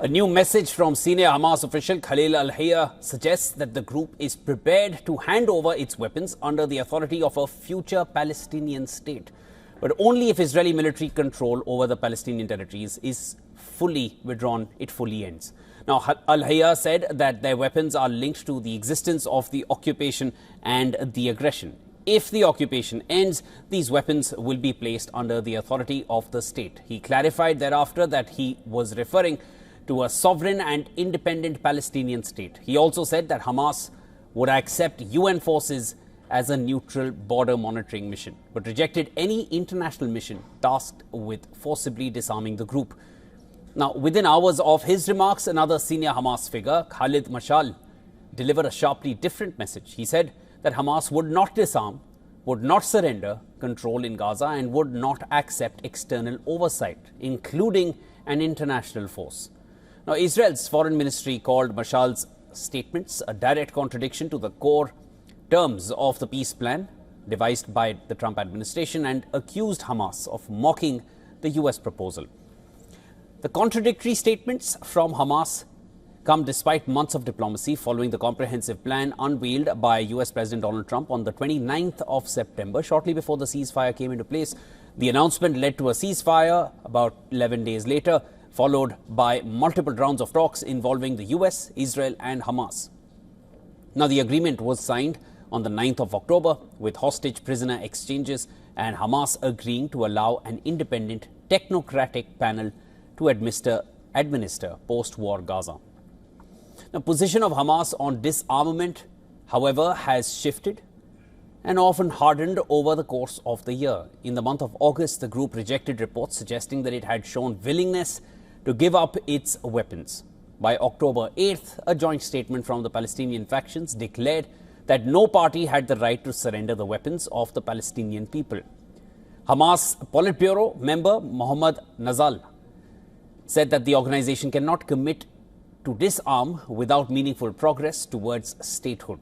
A new message from senior Hamas official Khalil al-Hayya suggests that the group is prepared to hand over its weapons under the authority of a future Palestinian state, but only if Israeli military control over the Palestinian territories is fully withdrawn, it fully ends. Now, al-Hayya said that their weapons are linked to the existence of the occupation and the aggression. If the occupation ends, these weapons will be placed under the authority of the state. He clarified thereafter that he was referring to a sovereign and independent Palestinian state. He also said that Hamas would accept UN forces as a neutral border monitoring mission, but rejected any international mission tasked with forcibly disarming the group. Now, within hours of his remarks, another senior Hamas figure, Khalid Mashal, delivered a sharply different message. He said that Hamas would not disarm, would not surrender control in Gaza, and would not accept external oversight, including an international force. Now, Israel's foreign ministry called Mashal's statements a direct contradiction to the core terms of the peace plan devised by the Trump administration and accused Hamas of mocking the US proposal. The contradictory statements from Hamas come despite months of diplomacy following the comprehensive plan unveiled by US President Donald Trump on the 29th of September, shortly before the ceasefire came into place. The announcement led to a ceasefire about 11 days later, followed by multiple rounds of talks involving the US, Israel and Hamas. Now, the agreement was signed on the 9th of October with hostage prisoner exchanges and Hamas agreeing to allow an independent technocratic panel to administer post-war Gaza. The position of Hamas on disarmament, however, has shifted and often hardened over the course of the year. In the month of August, the group rejected reports suggesting that it had shown willingness to give up its weapons. By October 8th, a joint statement from the Palestinian factions declared that no party had the right to surrender the weapons of the Palestinian people. Hamas Politburo member Mohammad Nazal said that the organization cannot commit to disarm without meaningful progress towards statehood.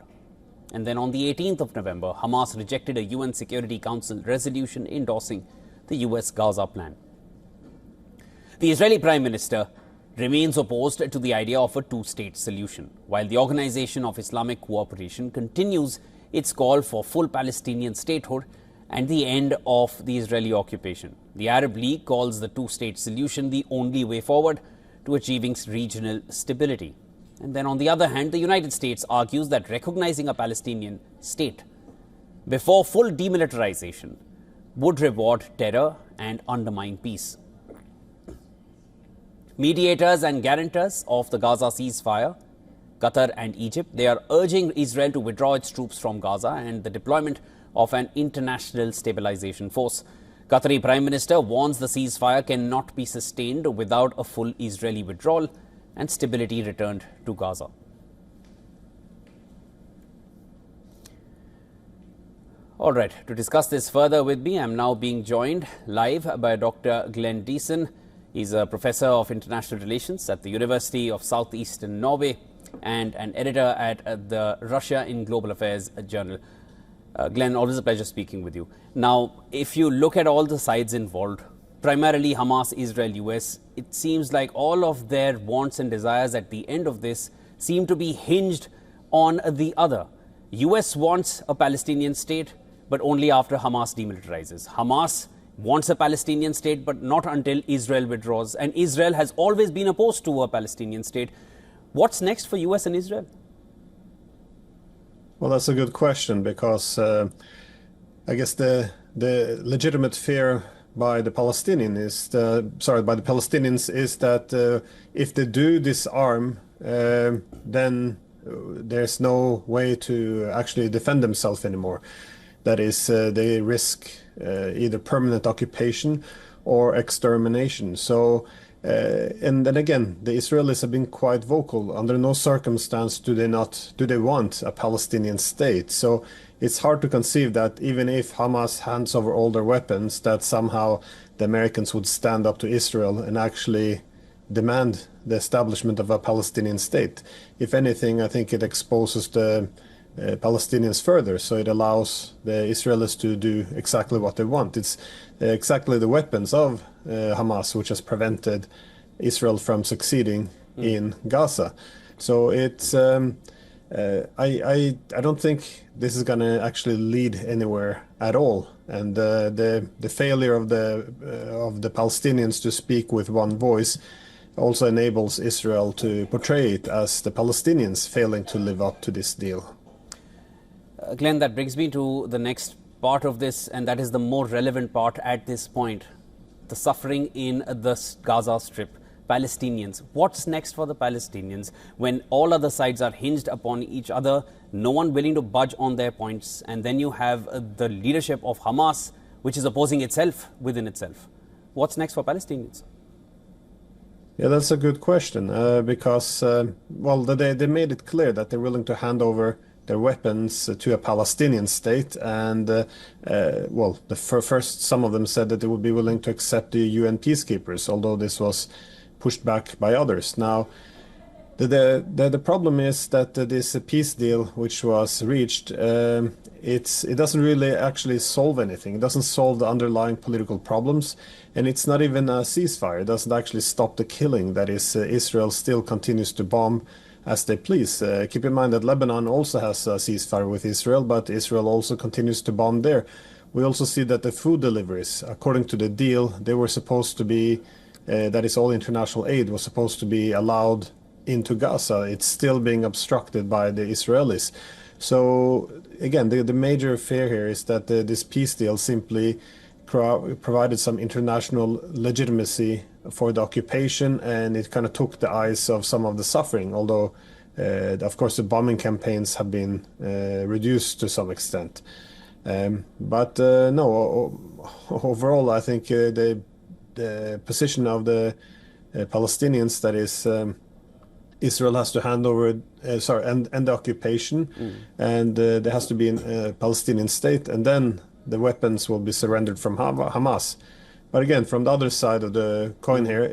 And then on the 18th of November, Hamas rejected a UN Security Council resolution endorsing the US Gaza plan. The Israeli Prime Minister remains opposed to the idea of a two-state solution, while the Organization of Islamic Cooperation continues its call for full Palestinian statehood and the end of the Israeli occupation. The Arab League calls the two-state solution the only way forward to achieving regional stability. And then on the other hand, the United States argues that recognizing a Palestinian state before full demilitarization would reward terror and undermine peace. Mediators and guarantors of the Gaza ceasefire, Qatar and Egypt, they are urging Israel to withdraw its troops from Gaza and the deployment of an international stabilization force. Qatari Prime Minister warns the ceasefire cannot be sustained without a full Israeli withdrawal and stability returned to Gaza. All right, to discuss this further with me, I'm now being joined live by Dr. Glenn Diesen. He's a professor of international relations at the University of Southeastern Norway and an editor at the Russia in Global Affairs journal. Glenn, always a pleasure speaking with you. Now, if you look at all the sides involved, primarily Hamas, Israel, US, it seems like all of their wants and desires at the end of this seem to be hinged on the other. US wants a Palestinian state, but only after Hamas demilitarizes. Hamas wants a Palestinian state, but not until Israel withdraws. And Israel has always been opposed to a Palestinian state. What's next for US and Israel? Well, that's a good question because I guess the legitimate fear by the Palestinians is that if they do disarm, then there's no way to actually defend themselves anymore. That is, they risk either permanent occupation or extermination. So, and then again, the Israelis have been quite vocal. Under no circumstance do they want a Palestinian state. So it's hard to conceive that even if Hamas hands over all their weapons, that somehow the Americans would stand up to Israel and actually demand the establishment of a Palestinian state. If anything, I think it exposes the Palestinians further, so it allows the Israelis to do exactly what they want. It's exactly the weapons of Hamas which has prevented Israel from succeeding in Gaza. So it's I don't think this is going to actually lead anywhere at all. And the failure of the Palestinians to speak with one voice also enables Israel to portray it as the Palestinians failing to live up to this deal. Glenn, that brings me to the next part of this, and that is the more relevant part at this point. The suffering in the Gaza Strip. Palestinians. What's next for the Palestinians when all other sides are hinged upon each other, no one willing to budge on their points, and then you have the leadership of Hamas, which is opposing itself within itself. What's next for Palestinians? Yeah, that's a good question because, well, they made it clear that they're willing to hand over their weapons to a Palestinian state, and well, first some of them said that they would be willing to accept the UN peacekeepers, although this was pushed back by others. Now, the problem is that this peace deal, which was reached, it doesn't really actually solve anything. It doesn't solve the underlying political problems, and it's not even a ceasefire. It doesn't actually stop the killing. That is, Israel still continues to bomb as they please. Keep in mind that Lebanon also has a ceasefire with Israel, but Israel also continues to bomb there. We also see that the food deliveries, according to the deal, they were supposed to be that is, all international aid was supposed to be allowed into Gaza. It's still being obstructed by the Israelis. So again, the major fear here is that this peace deal simply provided some international legitimacy for the occupation, and it kind of took the eyes of some of the suffering, although of course the bombing campaigns have been reduced to some extent. But no, overall I think the position of the Palestinians, that is, Israel has to hand over, end the occupation, and there has to be a Palestinian state, and then the weapons will be surrendered from Hamas. But again, from the other side of the coin here,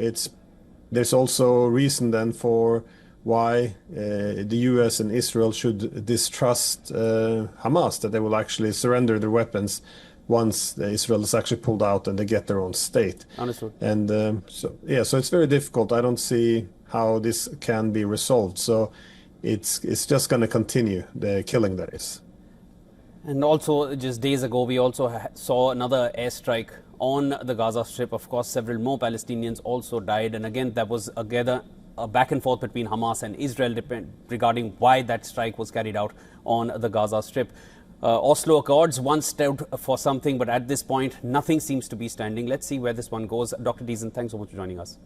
there's also reason then for why the US and Israel should distrust Hamas, that they will actually surrender their weapons once Israel is actually pulled out and they get their own state. Understood. And so it's very difficult. I don't see how this can be resolved. So it's just going to continue, the killing, that is. And also, just days ago, we also saw another airstrike on the Gaza Strip. Of course, several more Palestinians also died. And again, there was a back and forth between Hamas and Israel regarding why that strike was carried out on the Gaza Strip. Oslo Accords once stood for something, but at this point, nothing seems to be standing. Let's see where this one goes. Dr. Diesen, thanks so much for joining us.